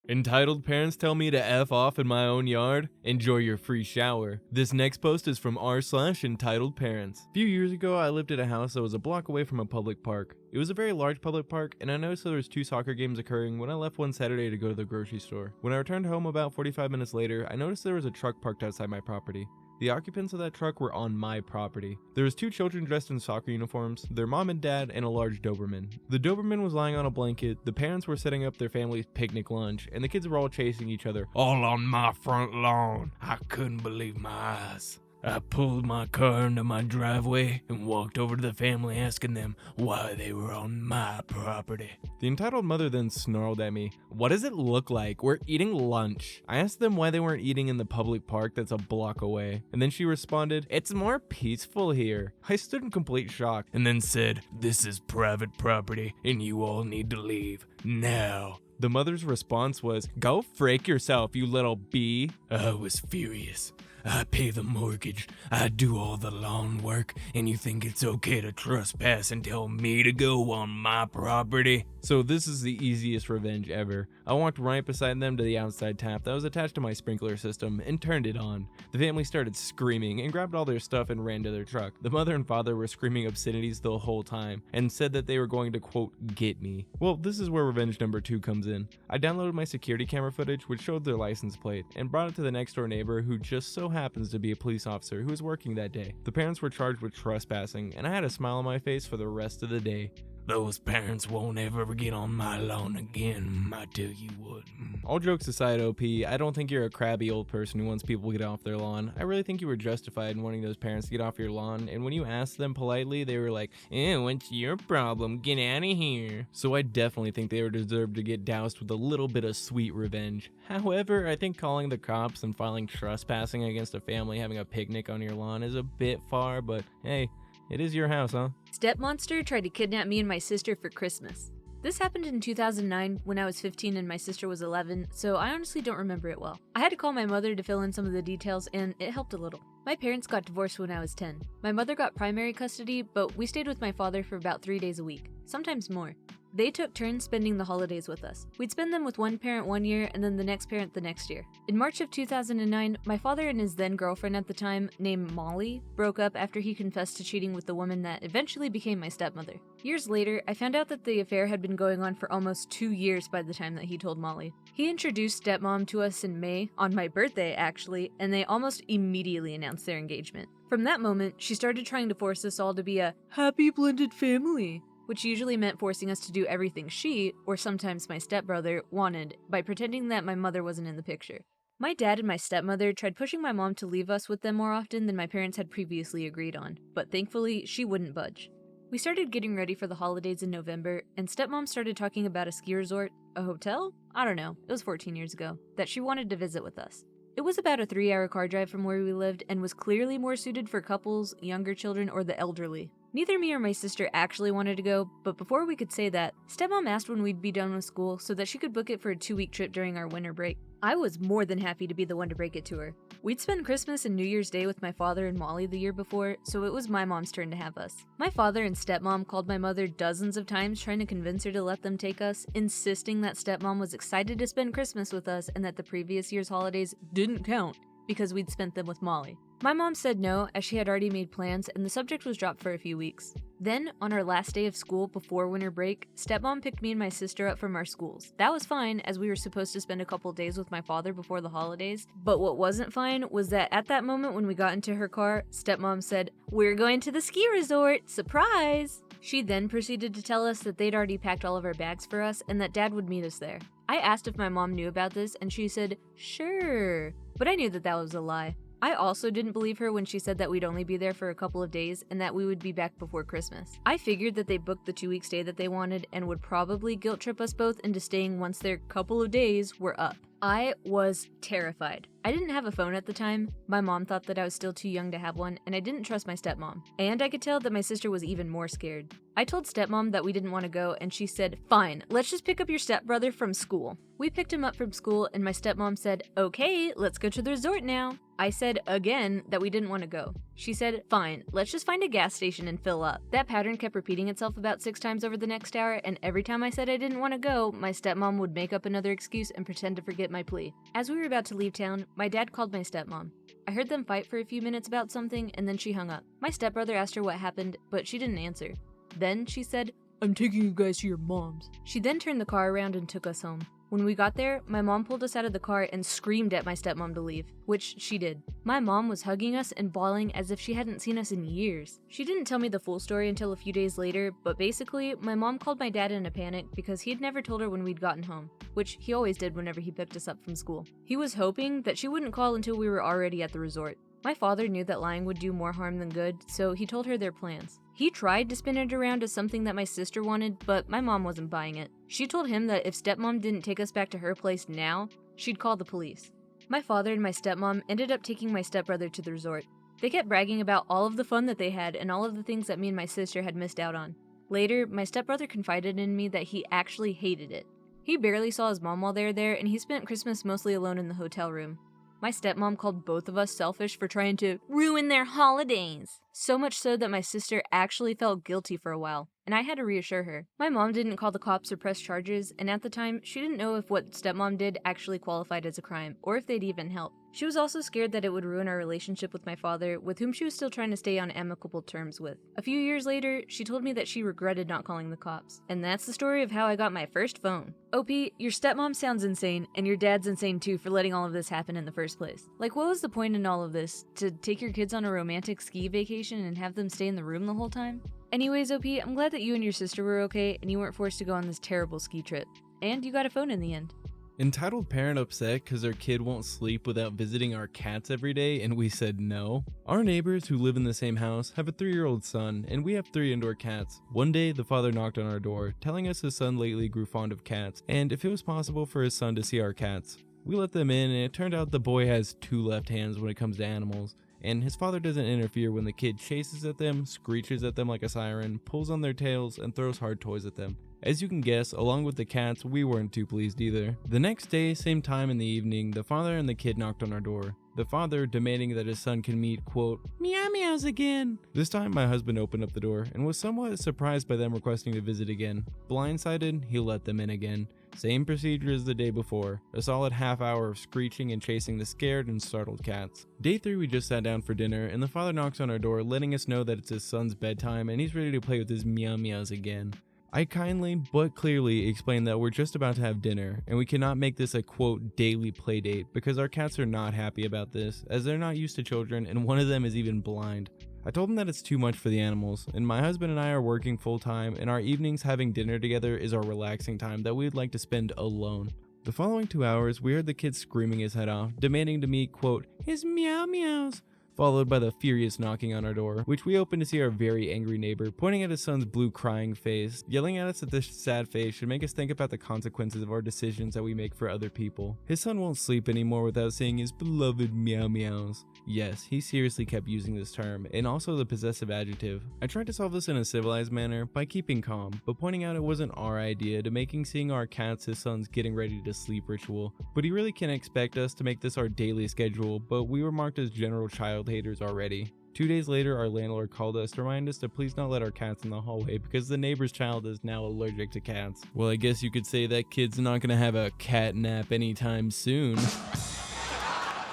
Entitled parents tell me to F off in my own yard? Enjoy your free shower. This next post is from r/EntitledParents. A few years ago, I lived at a house that was a block away from a public park. It was a very large public park, and I noticed there was 2 soccer games occurring when I left one Saturday to go to the grocery store. When I returned home about 45 minutes later, I noticed there was a truck parked outside my property. The occupants of that truck were on my property. There was 2 children dressed in soccer uniforms, their mom and dad, and a large Doberman. The Doberman was lying on a blanket, the parents were setting up their family's picnic lunch, and the kids were all chasing each other, all on my front lawn. I couldn't believe my eyes. I pulled my car into my driveway and walked over to the family asking them why they were on my property. The entitled mother then snarled at me, "What does it look like? We're eating lunch." I asked them why they weren't eating in the public park that's a block away, and then she responded, "It's more peaceful here." I stood in complete shock and then said, "This is private property and you all need to leave now." The mother's response was, "Go frake yourself, you little bee." I was furious. I pay the mortgage, I do all the lawn work, and you think it's okay to trespass and tell me to go on my property? So this is the easiest revenge ever. I walked right beside them to the outside tap that was attached to my sprinkler system and turned it on. The family started screaming and grabbed all their stuff and ran to their truck. The mother and father were screaming obscenities the whole time and said that they were going to, quote, get me. Well, this is where revenge number 2 comes in. I downloaded my security camera footage, which showed their license plate, and brought it to the next door neighbor who just so happens to be a police officer who was working that day. The parents were charged with trespassing, and I had a smile on my face for the rest of the day. Those parents won't ever get on my lawn again, I tell you what. All jokes aside, OP, I don't think you're a crabby old person who wants people to get off their lawn. I really think you were justified in wanting those parents to get off your lawn, and when you asked them politely, they were like, what's your problem? Get out of here. So I definitely think they were deserved to get doused with a little bit of sweet revenge. However, I think calling the cops and filing trespassing against a family having a picnic on your lawn is a bit far, but hey, it is your house, huh? Stepmonster tried to kidnap me and my sister for Christmas. This happened in 2009 when I was 15 and my sister was 11, so I honestly don't remember it well. I had to call my mother to fill in some of the details, and it helped a little. My parents got divorced when I was 10. My mother got primary custody, but we stayed with my father for about 3 days a week, sometimes more. They took turns spending the holidays with us. We'd spend them with one parent one year and then the next parent the next year. In March of 2009, my father and his then girlfriend at the time, named Molly, broke up after he confessed to cheating with the woman that eventually became my stepmother. Years later, I found out that the affair had been going on for almost 2 years by the time that he told Molly. He introduced stepmom to us in May, on my birthday actually, and they almost immediately announced their engagement. From that moment, she started trying to force us all to be a happy blended family, which usually meant forcing us to do everything she, or sometimes my stepbrother, wanted by pretending that my mother wasn't in the picture. My dad and my stepmother tried pushing my mom to leave us with them more often than my parents had previously agreed on, but thankfully, she wouldn't budge. We started getting ready for the holidays in November, and stepmom started talking about a ski resort, a hotel? I don't know, it was 14 years ago, that she wanted to visit with us. It was about a 3-hour car drive from where we lived and was clearly more suited for couples, younger children, or the elderly. Neither me or my sister actually wanted to go, but before we could say that, stepmom asked when we'd be done with school so that she could book it for a 2-week trip during our winter break. I was more than happy to be the one to break it to her. We'd spent Christmas and New Year's Day with my father and Molly the year before, so it was my mom's turn to have us. My father and stepmom called my mother dozens of times trying to convince her to let them take us, insisting that stepmom was excited to spend Christmas with us and that the previous year's holidays didn't count because we'd spent them with Molly. My mom said no, as she had already made plans, and the subject was dropped for a few weeks. Then, on our last day of school before winter break, stepmom picked me and my sister up from our schools. That was fine, as we were supposed to spend a couple days with my father before the holidays, but what wasn't fine was that at that moment when we got into her car, stepmom said, "We're going to the ski resort! Surprise!" She then proceeded to tell us that they'd already packed all of our bags for us and that dad would meet us there. I asked if my mom knew about this, and she said, "Sure," but I knew that that was a lie. I also didn't believe her when she said that we'd only be there for a couple of days and that we would be back before Christmas. I figured that they booked the 2-week stay that they wanted and would probably guilt trip us both into staying once their couple of days were up. I was terrified. I didn't have a phone at the time, my mom thought that I was still too young to have one, and I didn't trust my stepmom. And I could tell that my sister was even more scared. I told stepmom that we didn't want to go, and she said, "Fine, let's just pick up your stepbrother from school." We picked him up from school, and my stepmom said, "Okay, let's go to the resort now." I said again that we didn't want to go. She said, "Fine, let's just find a gas station and fill up." That pattern kept repeating itself about 6 times over the next hour, and every time I said I didn't want to go, my stepmom would make up another excuse and pretend to forget my plea. As we were about to leave town, my dad called my stepmom. I heard them fight for a few minutes about something, and then she hung up. My stepbrother asked her what happened, but she didn't answer. Then she said, "I'm taking you guys to your mom's." She then turned the car around and took us home. When we got there, my mom pulled us out of the car and screamed at my stepmom to leave, which she did. My mom was hugging us and bawling as if she hadn't seen us in years. She didn't tell me the full story until a few days later, but basically, my mom called my dad in a panic because he had never told her when we'd gotten home, which he always did whenever he picked us up from school. He was hoping that she wouldn't call until we were already at the resort. My father knew that lying would do more harm than good, so he told her their plans. He tried to spin it around as something that my sister wanted, but my mom wasn't buying it. She told him that if stepmom didn't take us back to her place now, she'd call the police. My father and my stepmom ended up taking my stepbrother to the resort. They kept bragging about all of the fun that they had and all of the things that me and my sister had missed out on. Later, my stepbrother confided in me that he actually hated it. He barely saw his mom while they were there, and he spent Christmas mostly alone in the hotel room. My stepmom called both of us selfish for trying to ruin their holidays. So much so that my sister actually felt guilty for a while, and I had to reassure her. My mom didn't call the cops or press charges, and at the time, she didn't know if what stepmom did actually qualified as a crime, or if they'd even help. She was also scared that it would ruin our relationship with my father, with whom she was still trying to stay on amicable terms with. A few years later, she told me that she regretted not calling the cops. And that's the story of how I got my first phone. OP, your stepmom sounds insane, and your dad's insane too for letting all of this happen in the first place. Like, what was the point in all of this? To take your kids on a romantic ski vacation and have them stay in the room the whole time? Anyways, OP, I'm glad that you and your sister were okay and you weren't forced to go on this terrible ski trip. And you got a phone in the end. Entitled parent upset because their kid won't sleep without visiting our cats every day, and we said no. Our neighbors who live in the same house have a 3-year-old son, and we have 3 indoor cats. One day, the father knocked on our door, telling us his son lately grew fond of cats, and if it was possible for his son to see our cats. We let them in, and it turned out the boy has 2 left hands when it comes to animals, and his father doesn't interfere when the kid chases at them, screeches at them like a siren, pulls on their tails, and throws hard toys at them. As you can guess, along with the cats, we weren't too pleased either. The next day, same time in the evening, the father and the kid knocked on our door. The father demanding that his son can meet, quote, meow meows again. This time my husband opened up the door and was somewhat surprised by them requesting to visit again. Blindsided, he let them in again. Same procedure as the day before, a solid half hour of screeching and chasing the scared and startled cats. Day 3 we just sat down for dinner and the father knocks on our door letting us know that it's his son's bedtime and he's ready to play with his meow meows again. I kindly but clearly explained that we're just about to have dinner and we cannot make this a quote daily play date because our cats are not happy about this as they're not used to children and one of them is even blind. I told him that it's too much for the animals and my husband and I are working full time and our evenings having dinner together is our relaxing time that we'd like to spend alone. The following 2 hours we heard the kid screaming his head off, demanding to meet quote his meow meows, followed by the furious knocking on our door, which we opened to see our very angry neighbor pointing at his son's blue crying face. Yelling at us at this sad face should make us think about the consequences of our decisions that we make for other people. His son won't sleep anymore without saying his beloved meow meows. Yes, he seriously kept using this term, and also the possessive adjective. I tried to solve this in a civilized manner by keeping calm, but pointing out it wasn't our idea to making seeing our cats his son's getting ready to sleep ritual. But he really can't expect us to make this our daily schedule, but we were marked as general child haters already. 2 days later, our landlord called us to remind us to please not let our cats in the hallway because the neighbor's child is now allergic to cats. Well, I guess you could say that kid's not gonna have a cat nap anytime soon.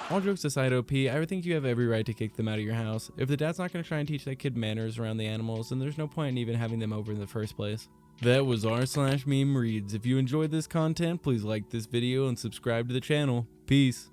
All jokes aside, OP, I think you have every right to kick them out of your house. If the dad's not going to try and teach that kid manners around the animals, then there's no point in even having them over in the first place. That was r/meme reads. If you enjoyed this content, please like this video and subscribe to the channel. Peace.